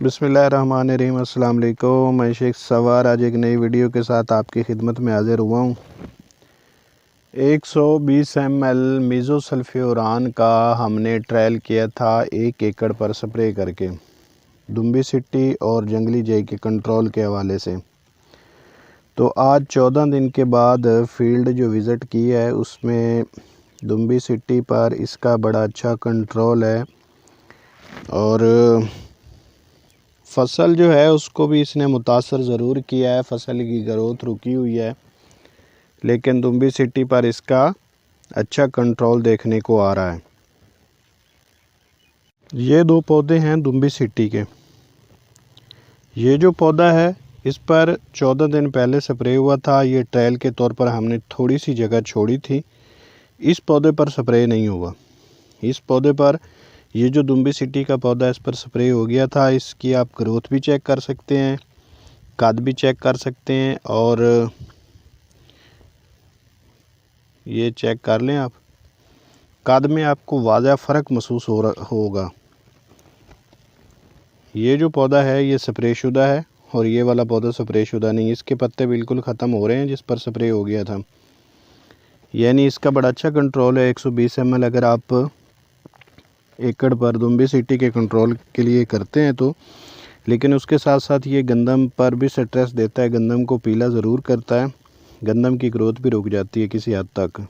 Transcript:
बिस्मिल्लाहिर्रहमानिर्रहीम। अस्सलाम वालेकुम। मैं शेख सवार आज एक नई वीडियो के साथ आपकी खिदमत में हाज़िर हुआ हूँ। 120 ml मीज़ोसल्फ्यूरान का हमने ट्रायल किया था 1 एकड़ पर स्प्रे करके दुम्बी सिट्टी और जंगली जई के कंट्रोल के हवाले से। तो आज 14 दिन के बाद फील्ड जो विज़िट की है उसमें दुम्बी सिट्टी पर इसका बड़ा अच्छा कंट्रोल है और फसल जो है उसको भी इसने मुतासर ज़रूर किया है। फसल की ग्रोथ रुकी हुई है लेकिन दुम्बी सिट्टी पर इसका अच्छा कंट्रोल देखने को आ रहा है। ये 2 पौधे हैं दुम्बी सिट्टी के। ये जो पौधा है इस पर 14 दिन पहले स्प्रे हुआ था। ये ट्रायल के तौर पर हमने थोड़ी सी जगह छोड़ी थी। इस पौधे पर स्प्रे नहीं हुआ। इस पौधे पर ये जो दुम्बी सिट्टी का पौधा है इस पर स्प्रे हो गया था। इसकी आप ग्रोथ भी चेक कर सकते हैं, कद भी चेक कर सकते हैं और ये चेक कर लें आप, कद में आपको वाज़ह फ़र्क महसूस होगा। ये जो पौधा है ये स्प्रे शुदा है और ये वाला पौधा स्प्रे शुदा नहीं। इसके पत्ते बिल्कुल ख़त्म हो रहे हैं जिस पर स्प्रे हो गया था। यानी इसका बड़ा अच्छा कंट्रोल है। 120 ml अगर आप एकड़ पर दुम्बी सिट्टी के कंट्रोल के लिए करते हैं तो, लेकिन उसके साथ साथ ये गंदम पर भी स्ट्रेस देता है। गंदम को पीला ज़रूर करता है, गंदम की ग्रोथ भी रुक जाती है किसी हद तक।